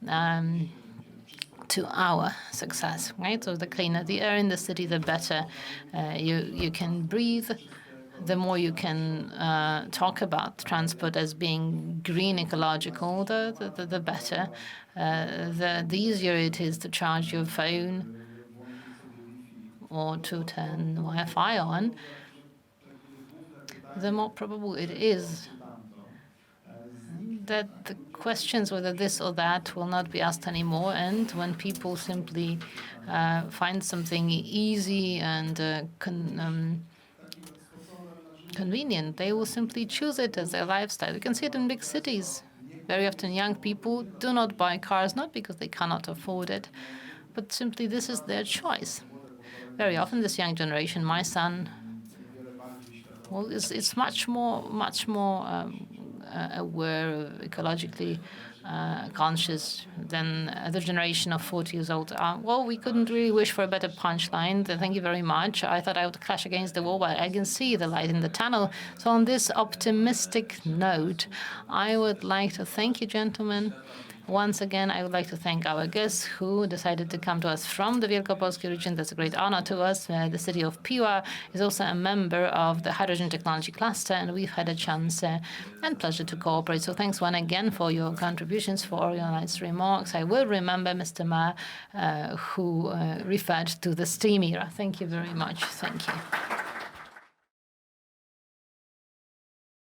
to our success, right? So the cleaner the air in the city, the better you can breathe. The more you can talk about transport as being green, ecological, the better. The easier it is to charge your phone or to turn Wi-Fi on, the more probable it is that the questions whether this or that will not be asked anymore, and when people simply find something easy and convenient, they will simply choose it as their lifestyle. You can see it in big cities. Very often young people do not buy cars, not because they cannot afford it, but simply this is their choice. Very often this young generation, my son, well, it's much more aware, ecologically conscious than the generation of 40 years old. Well, we couldn't really wish for a better punchline. Thank you very much. I thought I would crash against the wall, but I can see the light in the tunnel. So on this optimistic note, I would like to thank you, gentlemen. Once again, I would like to thank our guests who decided to come to us from the Wielkopolski region. That's a great honor to us. The city of Piła is also a member of the Hydrogen Technology Cluster, and we've had a chance and pleasure to cooperate. So thanks once again for your contributions, for all your nice remarks. I will remember Mr. Mayor, who referred to the steam era. Thank you very much. Thank you.